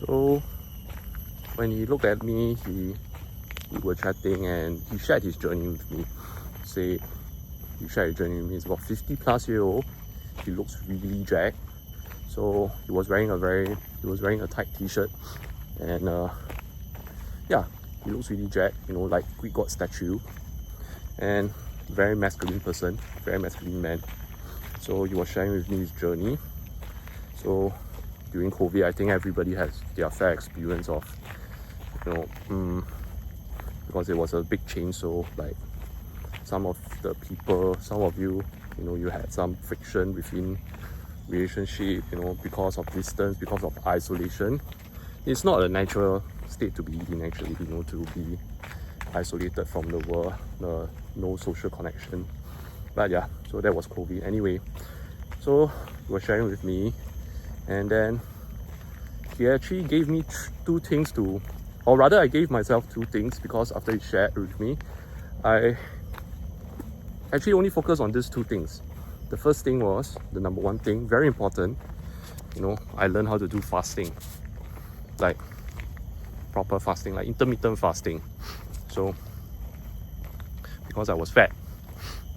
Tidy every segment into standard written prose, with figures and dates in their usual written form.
So when he looked at me, we were chatting and he shared his journey with me. He shared his journey with me. He's about 50+-year-old. He looks really jacked. So he was wearing a tight t-shirt, and yeah, he looks really jacked, like Greek god statue, and very masculine person, very masculine man. So he was sharing with me his journey. So during COVID, I think everybody has their fair experience of, because it was a big change. So like some of you, you had some friction within relationship, because of distance, because of isolation. It's not a natural state to be in, actually, to be isolated from the world, no social connection. But yeah, so that was COVID. Anyway, so he was sharing with me, and then he actually gave me two things or rather I gave myself two things, because after he shared with me, I actually only focused on these two things. The first thing was, the number one thing, very important, I learned how to do fasting, like proper fasting, like intermittent fasting. So because I was fat,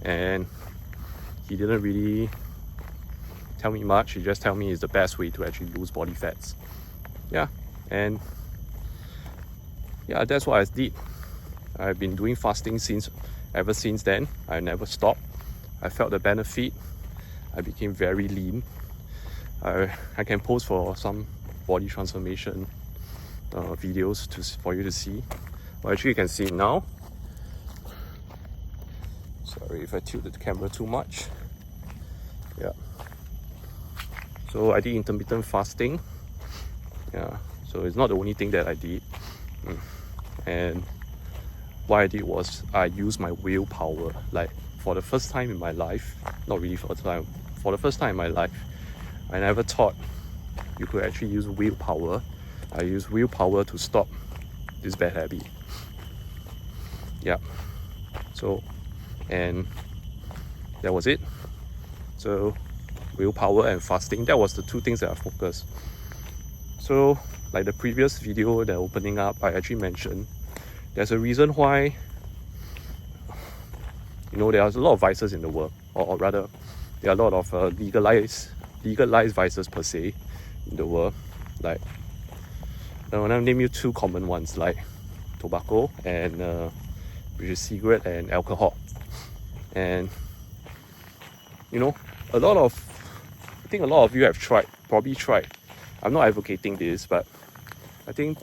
and he didn't really tell me much, he just told me it's the best way to actually lose body fats. Yeah, and yeah, that's what I did. I've been doing fasting ever since then. I never stopped. I felt the benefit. I became very lean. I can post for some body transformation videos for you to see. Well, actually you can see it now. Sorry if I tilted the camera too much. Yeah. So I did intermittent fasting. Yeah. So it's not the only thing that I did. And what I did was I used my willpower. Like for the first time in my life, not really for the first time in my life, I never thought you could actually use willpower. I used willpower to stop this bad habit. Yeah. So, and that was it. So willpower and fasting, that was the two things that I focused. So like the previous video, the opening up, I actually mentioned there's a reason why there's a lot of vices in the world, or rather there are a lot of legalized vices per se in the world. Like when I name you two common ones, like tobacco and which is cigarette and alcohol. And I think a lot of you have probably tried. I'm not advocating this, but I think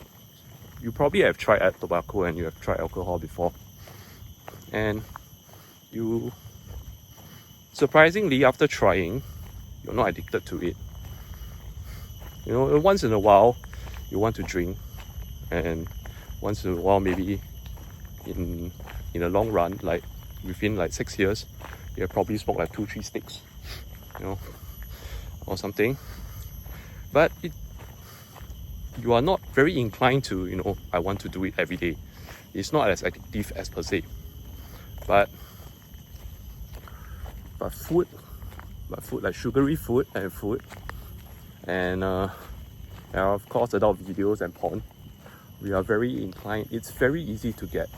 you probably have tried tobacco and you have tried alcohol before. And you, surprisingly, after trying, you're not addicted to it. Once in a while, you want to drink, and once in a while, maybe in a long run, like within like 6 years, you have probably smoked like 2-3 sticks, or something. But you are not very inclined to, I want to do it every day. It's not as addictive as per se. But food, like sugary food, and of course adult videos and porn, we are very inclined. It's very easy to get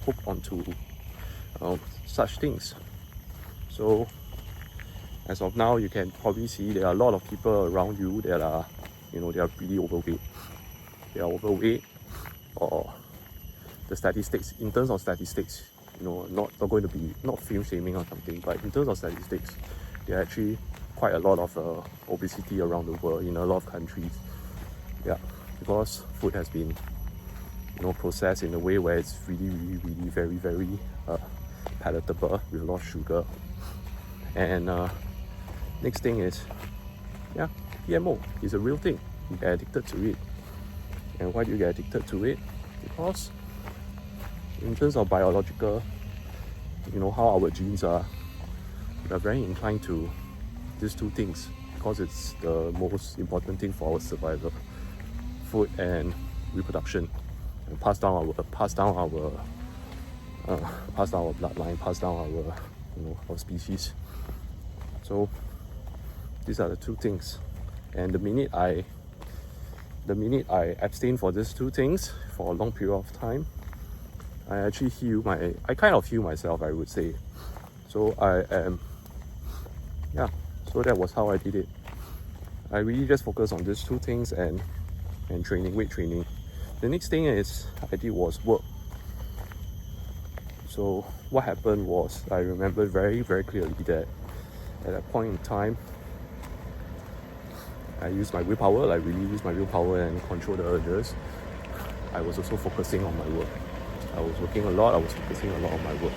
hooked onto such things. So as of now, you can probably see there are a lot of people around you that are, they are really overweight. They are overweight, or the statistics, in terms of statistics, not going to be, not film shaming or something, but in terms of statistics, there are actually quite a lot of obesity around the world in a lot of countries. Yeah, because food has been, processed in a way where it's really, really, really very, very palatable with a lot of sugar. And next thing is, PMO is a real thing. You get addicted to it. And why do you get addicted to it? Because in terms of biological, how our genes are, we are very inclined to these two things, because it's the most important thing for our survival: food and reproduction, and pass down our bloodline, pass down our species. So these are the two things. And the minute I the minute I abstain for these two things for a long period of time, I actually I kind of heal myself, I would say. So so that was how I did it. I really just focused on these two things and training, weight training. The next thing I did was work. So what happened was, I remember very, very clearly that at that point in time, I used my willpower, like really used my willpower and control the urges. I was also focusing on my work. I was working a lot, I was focusing a lot on my work.